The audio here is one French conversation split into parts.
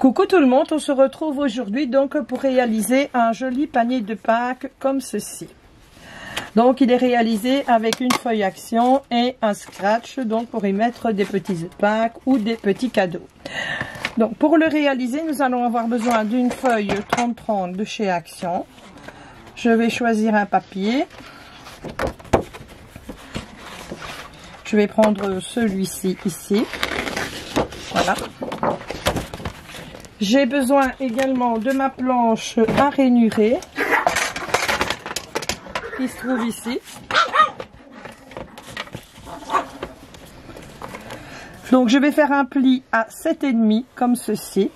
Coucou tout le monde, on se retrouve aujourd'hui donc pour réaliser un joli panier de Pâques comme ceci. Donc il est réalisé avec une feuille action et un scratch, donc pour y mettre des petits Pâques ou des petits cadeaux. Donc pour le réaliser, nous allons avoir besoin d'une feuille 30-30 de chez Action. Je vais choisir un papier. Je vais prendre celui-ci ici. Voilà. J'ai besoin également de ma planche à rainuré qui se trouve ici. Donc je vais faire un pli à 7,5 comme ceci.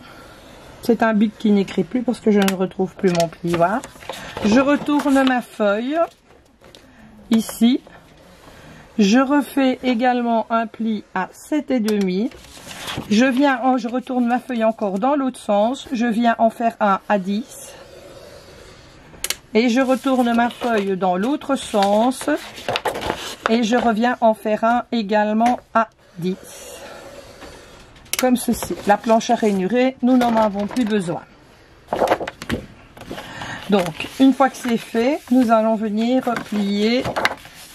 C'est un bic qui n'écrit plus parce que je ne retrouve plus mon pli. Voilà. Je retourne ma feuille ici. Je refais également un pli à 7,5. Je retourne ma feuille encore dans l'autre sens. Je viens en faire un à 10. Et je retourne ma feuille dans l'autre sens. Et je reviens en faire un également à 10. Comme ceci. La planche à rainuré, nous n'en avons plus besoin. Donc, une fois que c'est fait, nous allons venir plier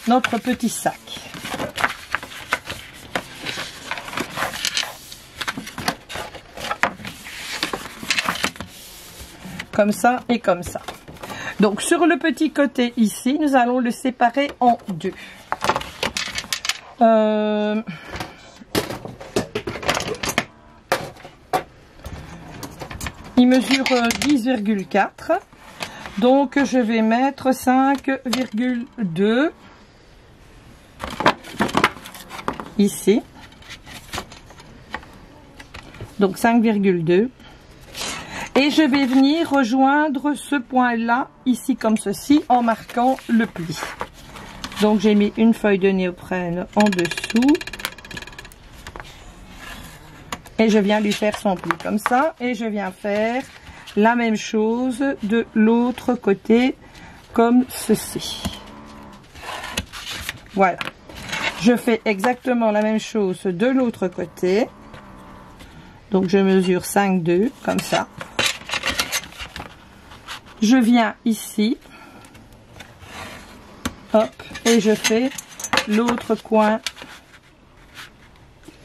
notre petit sac. Comme ça et comme ça. Donc sur le petit côté ici, nous allons le séparer en deux. Il mesure 10,4. Donc je vais mettre 5,2 ici. Donc 5,2. Et je vais venir rejoindre ce point-là, ici comme ceci, en marquant le pli. Donc j'ai mis une feuille de néoprène en dessous. Et je viens lui faire son pli comme ça. Et je viens faire la même chose de l'autre côté, comme ceci. Voilà. Je fais exactement la même chose de l'autre côté. Donc je mesure 5,2 comme ça. Je viens ici, hop, et je fais l'autre coin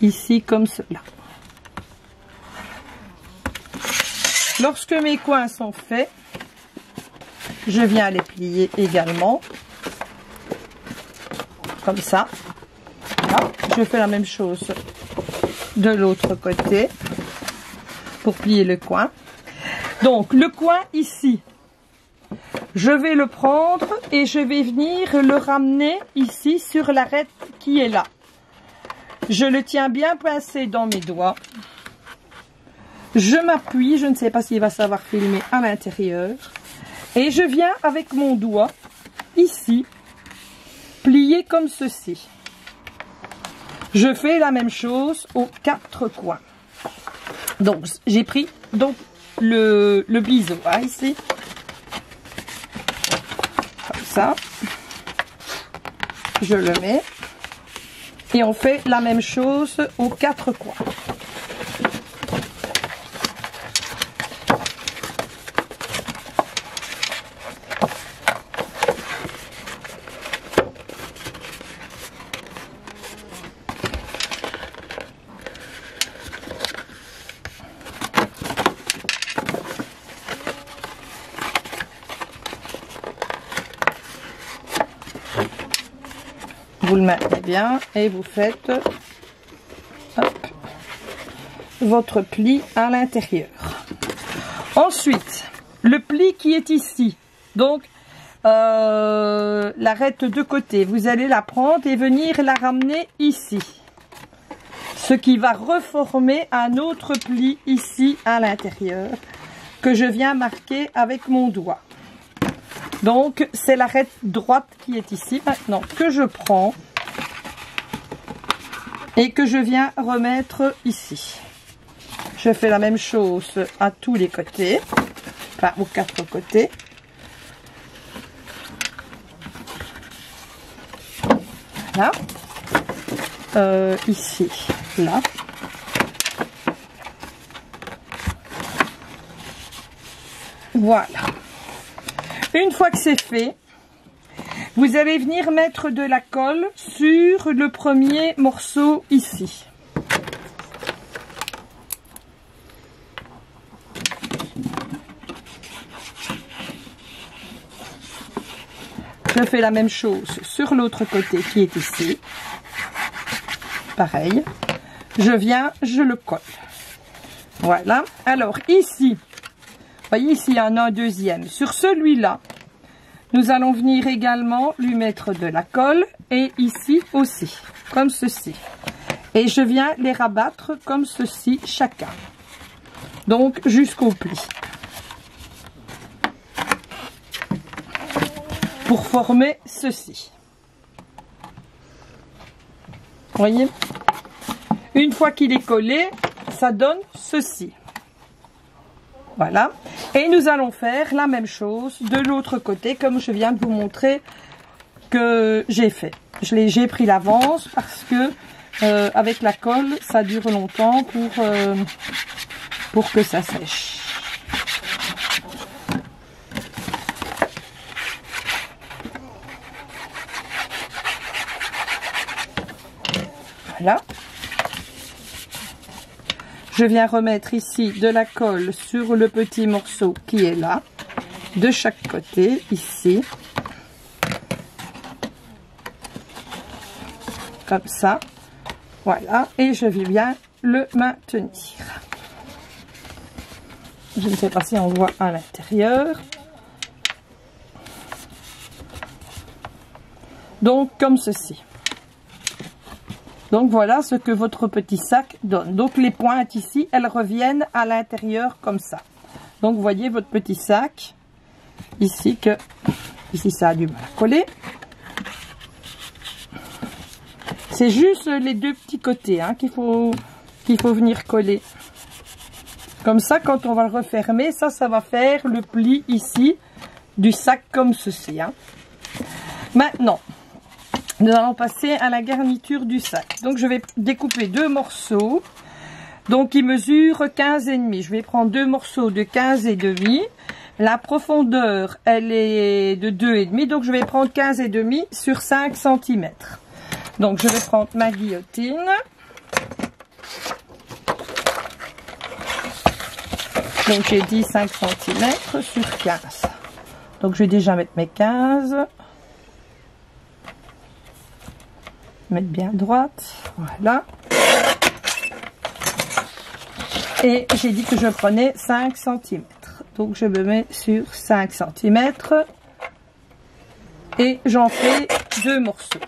ici comme cela. Lorsque mes coins sont faits, je viens les plier également, comme ça. Voilà. Je fais la même chose de l'autre côté pour plier le coin. Donc le coin ici, je vais le prendre et je vais venir le ramener ici sur l'arête qui est là. Je le tiens bien pincé dans mes doigts. Je m'appuie, je ne sais pas s'il va savoir filmer à l'intérieur. Et je viens avec mon doigt ici, plier comme ceci. Je fais la même chose aux quatre coins. Donc j'ai pris donc le biseau hein, ici. Comme ça. Je le mets. Et on fait la même chose aux quatre coins. Vous le maintenez bien et vous faites hop, votre pli à l'intérieur. Ensuite, le pli qui est ici, donc l'arête de côté, vous allez la prendre et venir la ramener ici. Ce qui va reformer un autre pli ici à l'intérieur que je viens marquer avec mon doigt. Donc, c'est l'arête droite qui est ici maintenant que je prends et que je viens remettre ici. Je fais la même chose à tous les côtés, enfin aux quatre côtés. Voilà. Ici, là. Voilà. Une fois que c'est fait, vous allez venir mettre de la colle sur le premier morceau ici. Je fais la même chose sur l'autre côté qui est ici. Pareil. Je viens, je le colle. Voilà. Alors ici, vous voyez ici il y en a un deuxième. Sur celui-là, nous allons venir également lui mettre de la colle et ici aussi, comme ceci. Et je viens les rabattre comme ceci chacun. Donc jusqu'au pli. Pour former ceci. Vous voyez? Une fois qu'il est collé, ça donne ceci. Voilà. Et nous allons faire la même chose de l'autre côté, comme je viens de vous montrer que j'ai fait. J'ai pris l'avance parce que avec la colle, ça dure longtemps pour que ça sèche. Voilà. Je viens remettre ici de la colle sur le petit morceau qui est là, de chaque côté, ici. Comme ça. Voilà. Et je vais bien le maintenir. Je ne sais pas si on voit à l'intérieur. Donc, comme ceci. Donc voilà ce que votre petit sac donne. Donc les pointes ici, elles reviennent à l'intérieur comme ça. Donc vous voyez votre petit sac ici que ici ça a du mal à coller. C'est juste les deux petits côtés hein, qu'il faut venir coller. Comme ça, quand on va le refermer, ça va faire le pli ici du sac comme ceci. Hein. Maintenant. Nous allons passer à la garniture du sac. Donc je vais découper deux morceaux. Donc ils mesurent 15,5. Je vais prendre deux morceaux de 15,5. La profondeur, elle est de 2,5. Donc je vais prendre 15,5 sur 5 cm. Donc je vais prendre ma guillotine. Donc j'ai dit 5 cm sur 15. Donc je vais déjà mettre mes 15. Mettre bien droite, voilà. Et j'ai dit que je prenais 5 cm. Donc je me mets sur 5 cm. Et j'en fais deux morceaux.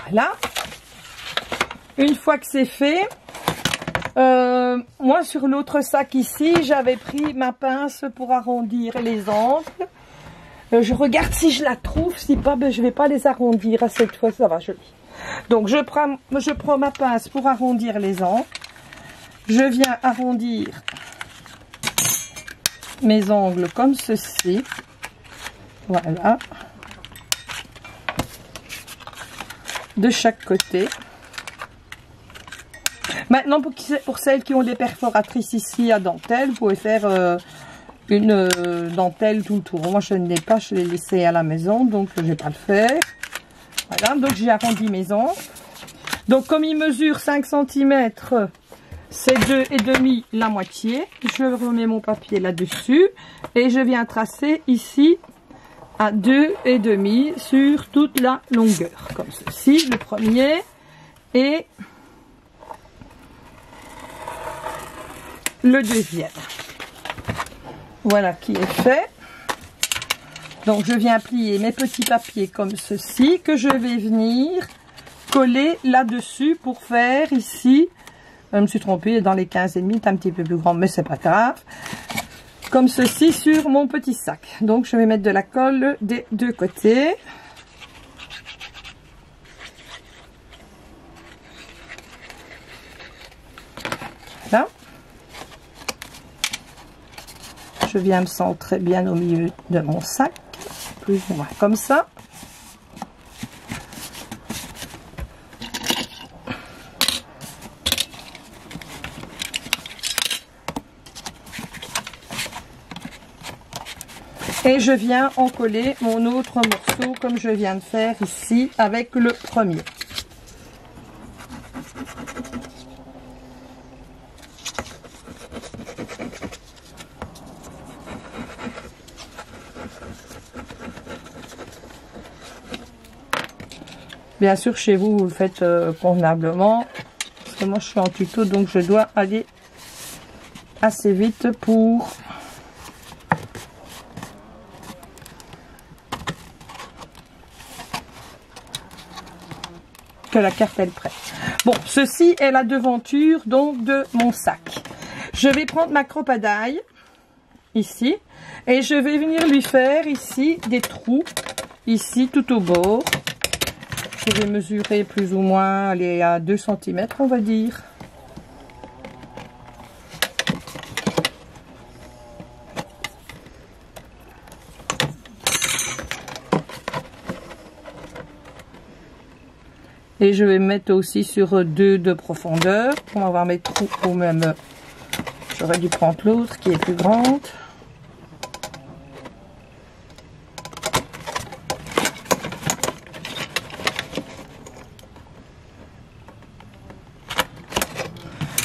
Voilà. Une fois que c'est fait, moi sur l'autre sac ici, j'avais pris ma pince pour arrondir les angles. Je regarde si je la trouve, si pas, ben, je vais pas les arrondir à cette fois, ça va joli. Donc je prends ma pince pour arrondir les angles. Je viens arrondir mes angles comme ceci. Voilà. De chaque côté. Maintenant, pour celles qui ont des perforatrices ici à dentelle, vous pouvez faire une dentelle tout le tour. Moi, je ne l'ai pas, je l'ai laissé à la maison, donc je ne vais pas le faire. Voilà, donc j'ai arrondi mes angles. Donc, comme il mesure 5 cm, c'est 2,5 la moitié. Je remets mon papier là-dessus et je viens tracer ici à 2,5 sur toute la longueur. Comme ceci, le premier et le deuxième. Voilà qui est fait. Donc je viens plier mes petits papiers comme ceci que je vais venir coller là-dessus pour faire ici. Je me suis trompée dans les 15,5, c'est un petit peu plus grand, mais c'est pas grave. Comme ceci sur mon petit sac. Donc je vais mettre de la colle des deux côtés. Voilà. Je viens me centrer bien au milieu de mon sac, plus ou moins comme ça. Et je viens en coller mon autre morceau comme je viens de faire ici avec le premier. Bien sûr, chez vous, vous le faites convenablement. Parce que moi, je suis en tuto, donc je dois aller assez vite pour que la carte elle prête. Bon, ceci est la devanture donc de mon sac. Je vais prendre ma croppe à daille ici et je vais venir lui faire ici des trous ici tout au bord. Je vais mesurer plus ou moins, aller à 2 cm on va dire. Et je vais mettre aussi sur 2 de profondeur pour avoir mes trous au même. J'aurais dû prendre l'autre qui est plus grande.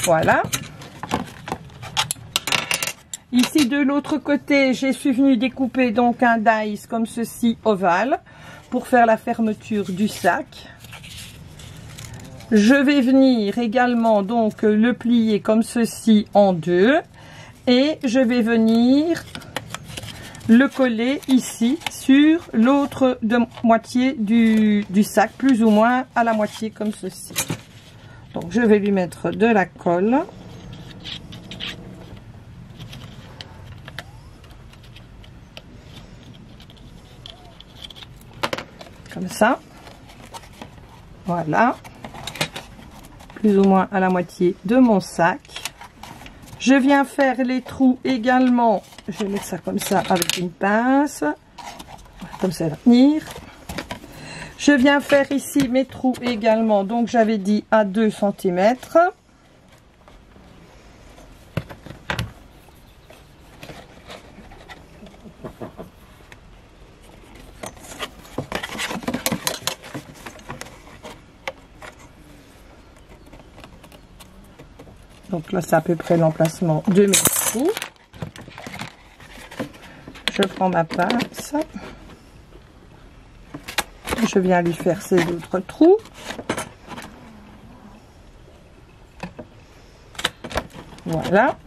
Voilà. Ici de l'autre côté, je suis venue découper donc un dice comme ceci ovale pour faire la fermeture du sac. Je vais venir également donc le plier comme ceci en 2 et je vais venir le coller ici sur l'autre moitié du sac, plus ou moins à la moitié comme ceci. Donc je vais lui mettre de la colle. Comme ça. Voilà. Plus ou moins à la moitié de mon sac. Je viens faire les trous également. Je vais mettre ça comme ça avec une pince. Comme ça va venir. Je viens faire ici mes trous également. Donc j'avais dit à 2 cm. Donc là, c'est à peu près l'emplacement de mes trous. Je prends ma pince. Je viens lui faire ses autres trous. Voilà.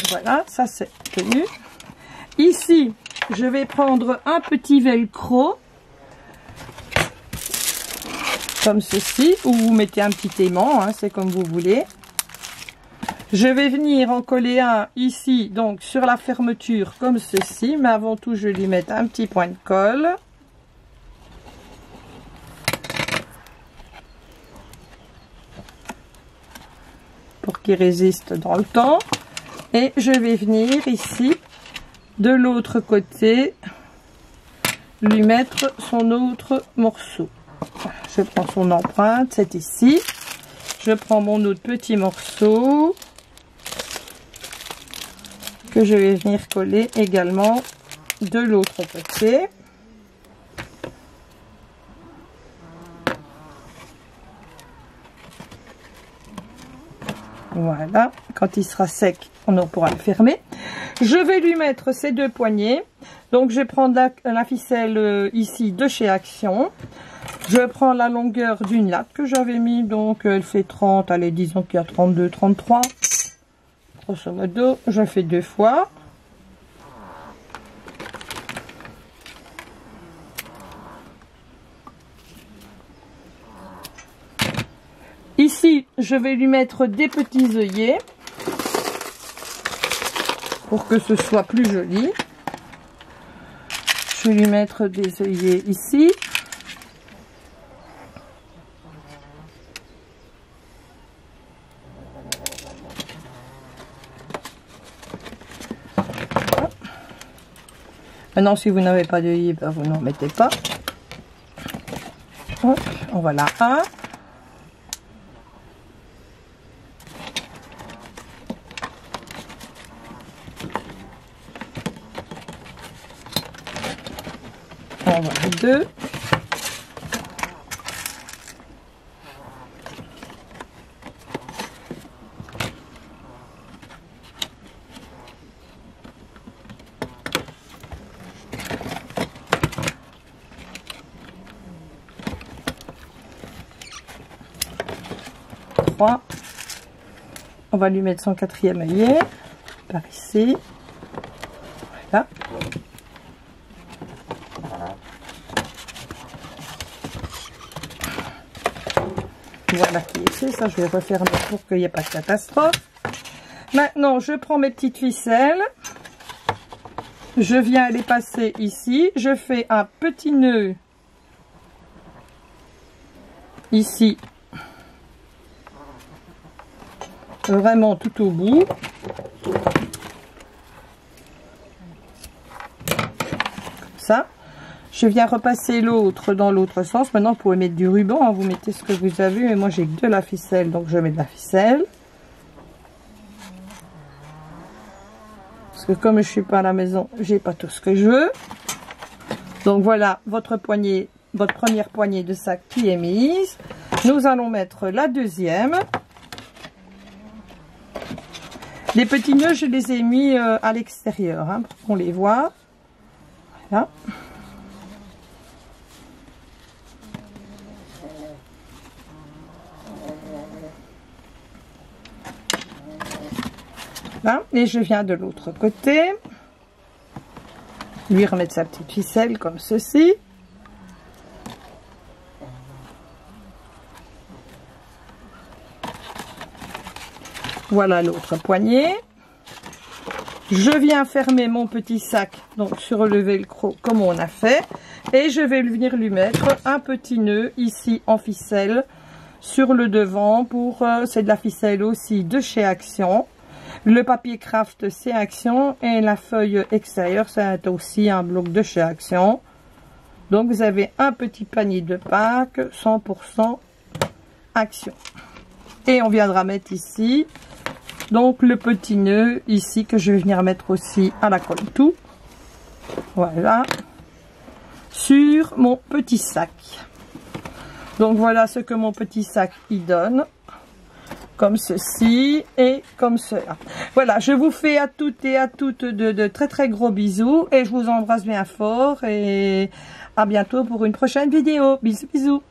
Voilà, ça c'est tenu. Ici, je vais prendre un petit velcro. Comme ceci, ou vous mettez un petit aimant, hein, c'est comme vous voulez. Je vais venir en coller un ici, donc sur la fermeture, comme ceci. Mais avant tout, je vais lui mettre un petit point de colle. Pour qu'il résiste dans le temps. Et je vais venir ici, de l'autre côté, lui mettre son autre morceau. Je prends son empreinte, c'est ici. Je prends mon autre petit morceau que je vais venir coller également de l'autre côté. Voilà, quand il sera sec, on pourra le fermer. Je vais lui mettre ces 2 poignées. Donc je vais prendre la ficelle ici de chez Action. Je prends la longueur d'une latte que j'avais mis, donc elle fait 30, allez disons qu'il y a 32, 33. Grosso modo, je fais 2 fois. Ici, je vais lui mettre des petits œillets pour que ce soit plus joli. Je vais lui mettre des œillets ici. Maintenant, si vous n'avez pas d'œillet, ben, vous n'en mettez pas. Hop, en voilà un. En voilà 2. On va lui mettre son 4e œillet par ici. Voilà. Voilà qui est fait. Ça, je vais refermer pour qu'il n'y ait pas de catastrophe. Maintenant, je prends mes petites ficelles. Je viens les passer ici. Je fais un petit nœud ici. Vraiment tout au bout. Comme ça. Je viens repasser l'autre dans l'autre sens. Maintenant, vous pouvez mettre du ruban, hein. Vous mettez ce que vous avez. Mais moi, j'ai que de la ficelle, donc je mets de la ficelle. Parce que comme je suis pas à la maison, j'ai pas tout ce que je veux. Donc voilà, votre poignée, votre première poignée de sac qui est mise. Nous allons mettre la deuxième. Les petits nœuds, je les ai mis à l'extérieur, hein, pour qu'on les voit. Voilà. Là, et je viens de l'autre côté. Lui remettre sa petite ficelle comme ceci. Voilà l'autre poignée. Je viens fermer mon petit sac, donc sur le velcro comme on a fait. Et je vais venir lui mettre un petit nœud ici en ficelle sur le devant. Pour c'est de la ficelle aussi de chez Action. Le papier craft c'est Action. Et la feuille extérieure c'est aussi un bloc de chez Action. Donc vous avez un petit panier de Pâques 100% Action. Et on viendra mettre ici donc le petit nœud ici que je vais venir mettre aussi à la colle tout. Voilà. Sur mon petit sac. Donc voilà ce que mon petit sac y donne. Comme ceci et comme cela. Voilà, je vous fais à toutes et à toutes de très très gros bisous. Et je vous embrasse bien fort. Et à bientôt pour une prochaine vidéo. Bisous bisous.